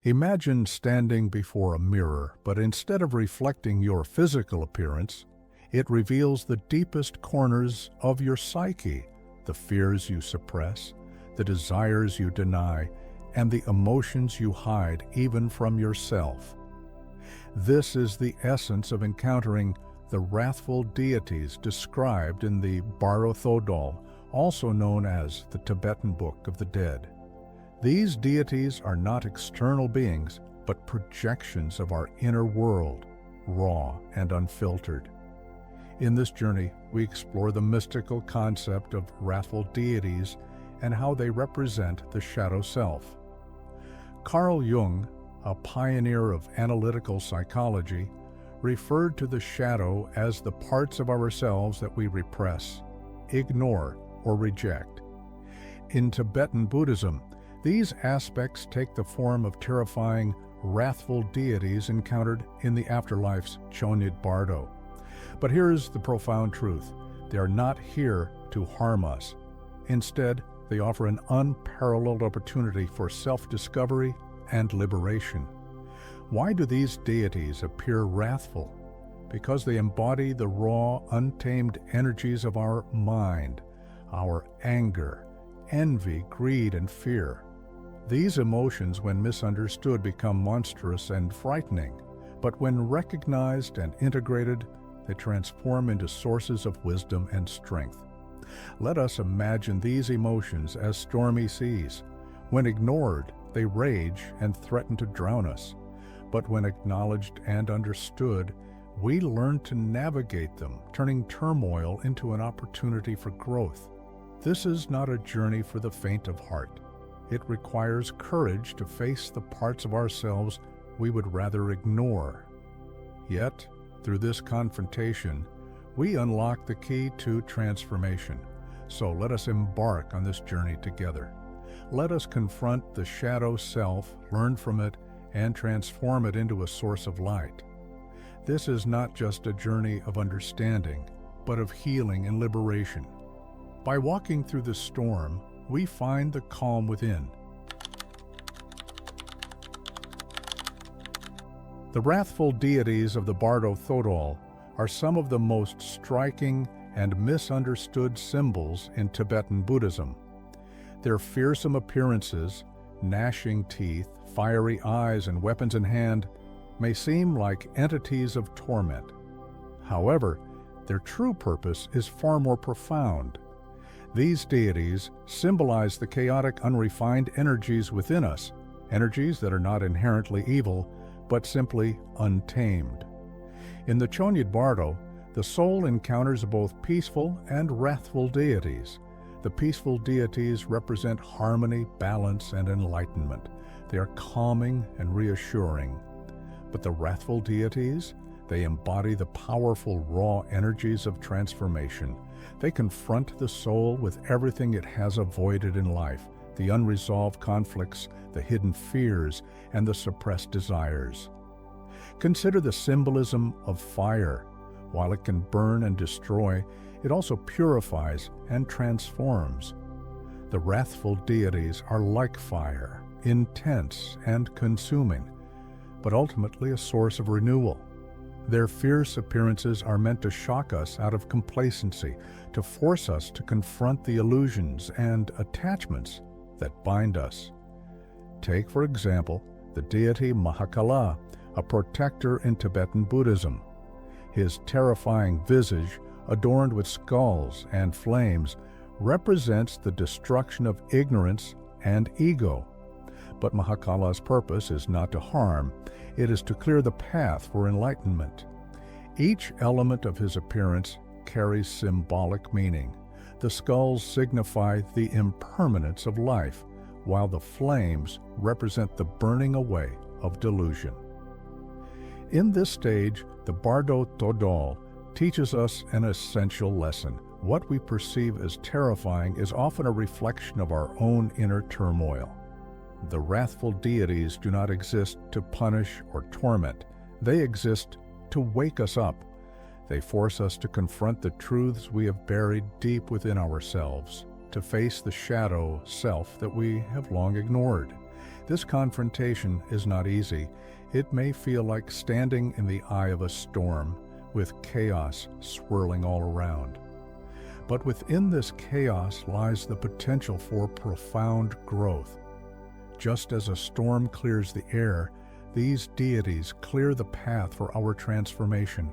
Imagine standing before a mirror, but instead of reflecting your physical appearance, it reveals the deepest corners of your psyche, the fears you suppress, the desires you deny, and the emotions you hide even from yourself. This is the essence of encountering the wrathful deities described in the Bardo Thodol, also known as the Tibetan Book of the Dead. These deities are not external beings, but projections of our inner world, raw and unfiltered. In this journey, we explore the mystical concept of wrathful deities and how they represent the shadow self. Carl Jung, a pioneer of analytical psychology, referred to the shadow as the parts of ourselves that we repress, ignore, or reject. In Tibetan Buddhism, these aspects take the form of terrifying, wrathful deities encountered in the afterlife's Chonyid Bardo. But here's the profound truth. They are not here to harm us. Instead, they offer an unparalleled opportunity for self-discovery and liberation. Why do these deities appear wrathful? Because they embody the raw, untamed energies of our mind, our anger, envy, greed, and fear. These emotions, when misunderstood, become monstrous and frightening, but when recognized and integrated, they transform into sources of wisdom and strength. Let us imagine these emotions as stormy seas. When ignored, they rage and threaten to drown us. But when acknowledged and understood, we learn to navigate them, turning turmoil into an opportunity for growth. This is not a journey for the faint of heart. It requires courage to face the parts of ourselves we would rather ignore. Yet, through this confrontation, we unlock the key to transformation. So let us embark on this journey together. Let us confront the shadow self, learn from it, and transform it into a source of light. This is not just a journey of understanding, but of healing and liberation. By walking through the storm, we find the calm within. The wrathful deities of the Bardo Thodol are some of the most striking and misunderstood symbols in Tibetan Buddhism. Their fearsome appearances, gnashing teeth, fiery eyes, and weapons in hand may seem like entities of torment. However, their true purpose is far more profound. These deities symbolize the chaotic, unrefined energies within us, energies that are not inherently evil, but simply untamed. In the Chonyid Bardo, the soul encounters both peaceful and wrathful deities. The peaceful deities represent harmony, balance, and enlightenment. They are calming and reassuring. But the wrathful deities, they embody the powerful raw energies of transformation. They confront the soul with everything it has avoided in life, the unresolved conflicts, the hidden fears, and the suppressed desires. Consider the symbolism of fire. While it can burn and destroy, it also purifies and transforms. The wrathful deities are like fire, intense and consuming, but ultimately a source of renewal. Their fierce appearances are meant to shock us out of complacency, to force us to confront the illusions and attachments that bind us. Take, for example, the deity Mahakala, a protector in Tibetan Buddhism. His terrifying visage, adorned with skulls and flames, represents the destruction of ignorance and ego. But Mahakala's purpose is not to harm, it is to clear the path for enlightenment. Each element of his appearance carries symbolic meaning. The skulls signify the impermanence of life, while the flames represent the burning away of delusion. In this stage, the Bardo Thodol teaches us an essential lesson. What we perceive as terrifying is often a reflection of our own inner turmoil. The wrathful deities do not exist to punish or torment. They exist to wake us up. They force us to confront the truths we have buried deep within ourselves, to face the shadow self that we have long ignored. This confrontation is not easy. It may feel like standing in the eye of a storm, with chaos swirling all around. But within this chaos lies the potential for profound growth. Just as a storm clears the air, these deities clear the path for our transformation.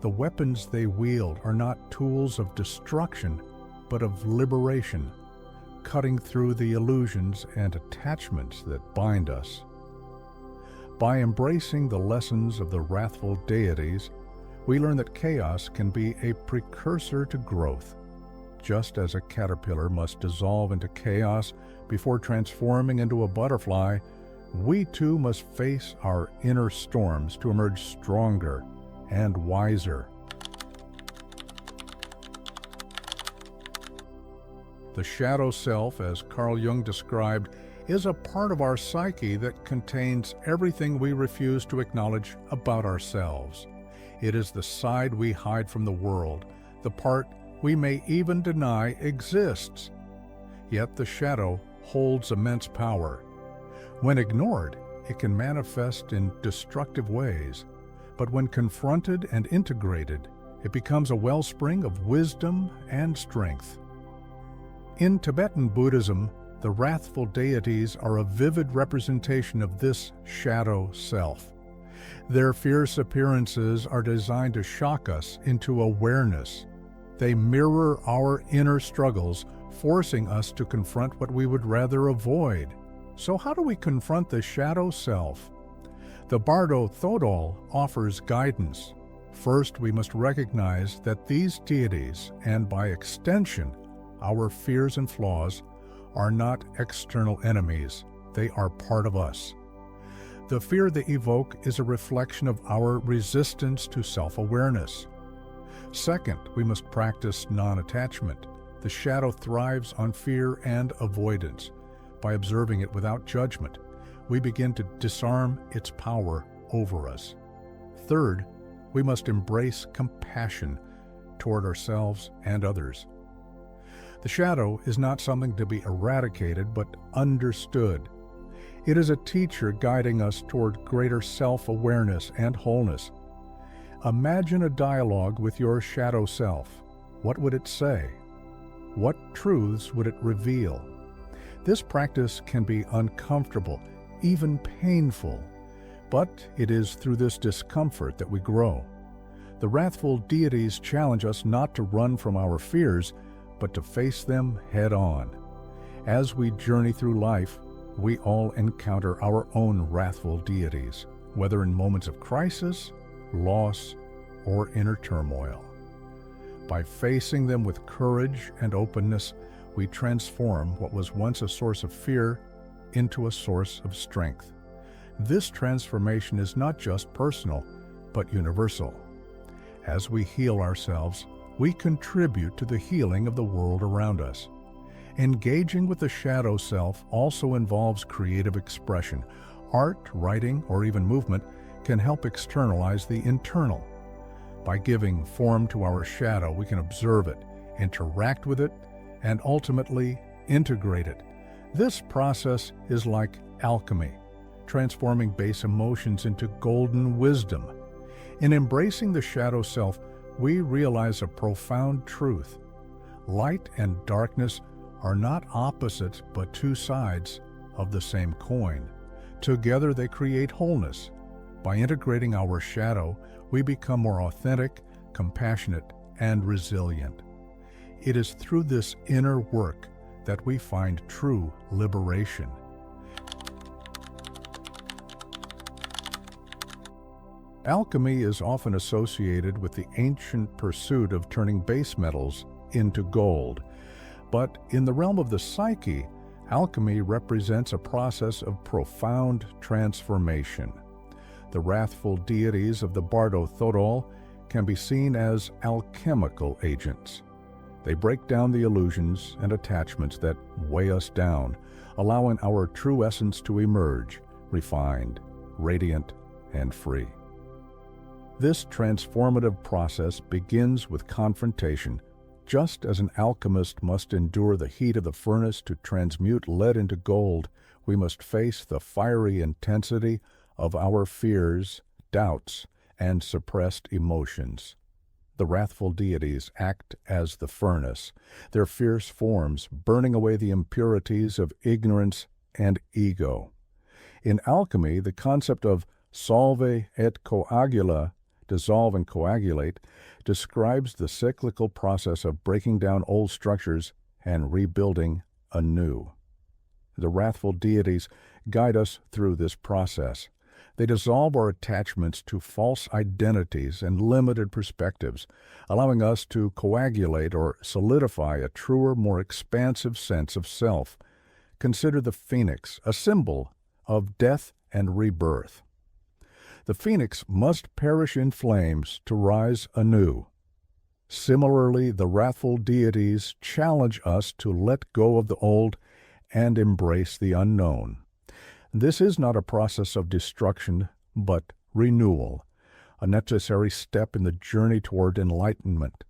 The weapons they wield are not tools of destruction, but of liberation, cutting through the illusions and attachments that bind us. By embracing the lessons of the Wrathful Deities, we learn that chaos can be a precursor to growth. Just as a caterpillar must dissolve into chaos before transforming into a butterfly, we too must face our inner storms to emerge stronger and wiser. The shadow self, as Carl Jung described, is a part of our psyche that contains everything we refuse to acknowledge about ourselves. It is the side we hide from the world, the part we may even deny exists. Yet the shadow holds immense power. When ignored, it can manifest in destructive ways, but when confronted and integrated, it becomes a wellspring of wisdom and strength. In Tibetan Buddhism, the Wrathful Deities are a vivid representation of this shadow self. Their fierce appearances are designed to shock us into awareness. They mirror our inner struggles, forcing us to confront what we would rather avoid. So how do we confront the shadow self? The Bardo Thodol offers guidance. First, we must recognize that these deities, and by extension, our fears and flaws, are not external enemies. They are part of us. The fear they evoke is a reflection of our resistance to self-awareness. Second, we must practice non-attachment. The shadow thrives on fear and avoidance. By observing it without judgment, we begin to disarm its power over us. Third, we must embrace compassion toward ourselves and others. The shadow is not something to be eradicated, but understood. It is a teacher guiding us toward greater self-awareness and wholeness. Imagine a dialogue with your shadow self. What would it say? What truths would it reveal? This practice can be uncomfortable, even painful, but it is through this discomfort that we grow. The Wrathful Deities challenge us not to run from our fears, but to face them head-on. As we journey through life, we all encounter our own Wrathful Deities, whether in moments of crisis, loss, or inner turmoil. By facing them with courage and openness, we transform what was once a source of fear into a source of strength. This transformation is not just personal, but universal. As we heal ourselves, we contribute to the healing of the world around us. Engaging with the shadow self also involves creative expression. Art, writing, or even movement can help externalize the internal. By giving form to our shadow, we can observe it, interact with it, and ultimately integrate it. This process is like alchemy, transforming base emotions into golden wisdom. In embracing the shadow self, we realize a profound truth. Light and darkness are not opposites, but two sides of the same coin. Together they create wholeness. By integrating our shadow, we become more authentic, compassionate, and resilient. It is through this inner work that we find true liberation. Alchemy is often associated with the ancient pursuit of turning base metals into gold. But in the realm of the psyche, alchemy represents a process of profound transformation. The Wrathful Deities of the Bardo Thodol can be seen as alchemical agents. They break down the illusions and attachments that weigh us down, allowing our true essence to emerge, refined, radiant, and free. This transformative process begins with confrontation, Just as an alchemist must endure the heat of the furnace to transmute lead into gold, we must face the fiery intensity of our fears, doubts, and suppressed emotions. The wrathful deities act as the furnace, their fierce forms burning away the impurities of ignorance and ego. In alchemy, the concept of solve et coagula, dissolve and coagulate, describes the cyclical process of breaking down old structures and rebuilding anew. The wrathful deities guide us through this process. They dissolve our attachments to false identities and limited perspectives, allowing us to coagulate or solidify a truer, more expansive sense of self. Consider the phoenix, a symbol of death and rebirth. The phoenix must perish in flames to rise anew. Similarly, the wrathful deities challenge us to let go of the old and embrace the unknown. This is not a process of destruction, but renewal, a necessary step in the journey toward enlightenment.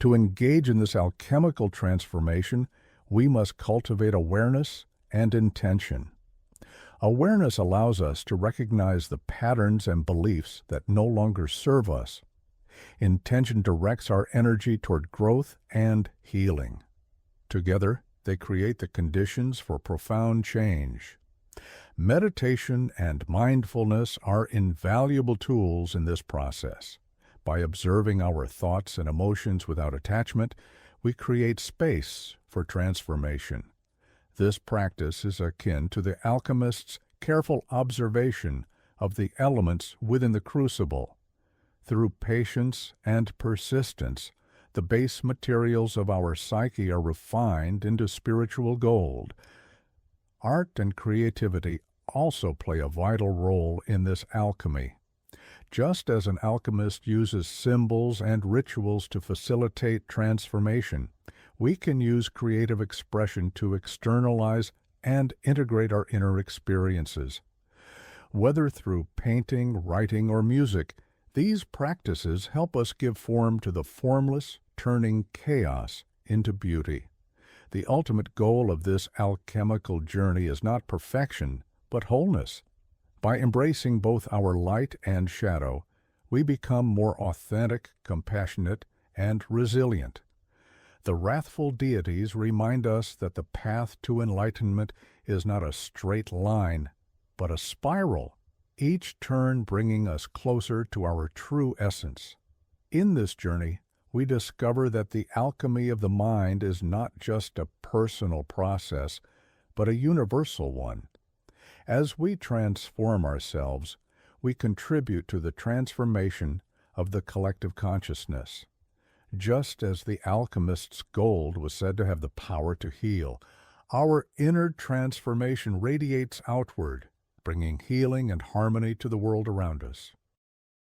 To engage in this alchemical transformation, we must cultivate awareness and intention. Awareness allows us to recognize the patterns and beliefs that no longer serve us. Intention directs our energy toward growth and healing. Together, they create the conditions for profound change. Meditation and mindfulness are invaluable tools in this process. By observing our thoughts and emotions without attachment, we create space for transformation. This practice is akin to the alchemist's careful observation of the elements within the crucible. Through patience and persistence, the base materials of our psyche are refined into spiritual gold. Art and creativity also play a vital role in this alchemy. Just as an alchemist uses symbols and rituals to facilitate transformation, we can use creative expression to externalize and integrate our inner experiences. Whether through painting, writing, or music, these practices help us give form to the formless, turning chaos into beauty. The ultimate goal of this alchemical journey is not perfection, but wholeness. By embracing both our light and shadow, we become more authentic, compassionate, and resilient. The wrathful deities remind us that the path to enlightenment is not a straight line, but a spiral, each turn bringing us closer to our true essence. In this journey, we discover that the alchemy of the mind is not just a personal process, but a universal one. As we transform ourselves, we contribute to the transformation of the collective consciousness. Just as the alchemist's gold was said to have the power to heal, our inner transformation radiates outward, bringing healing and harmony to the world around us.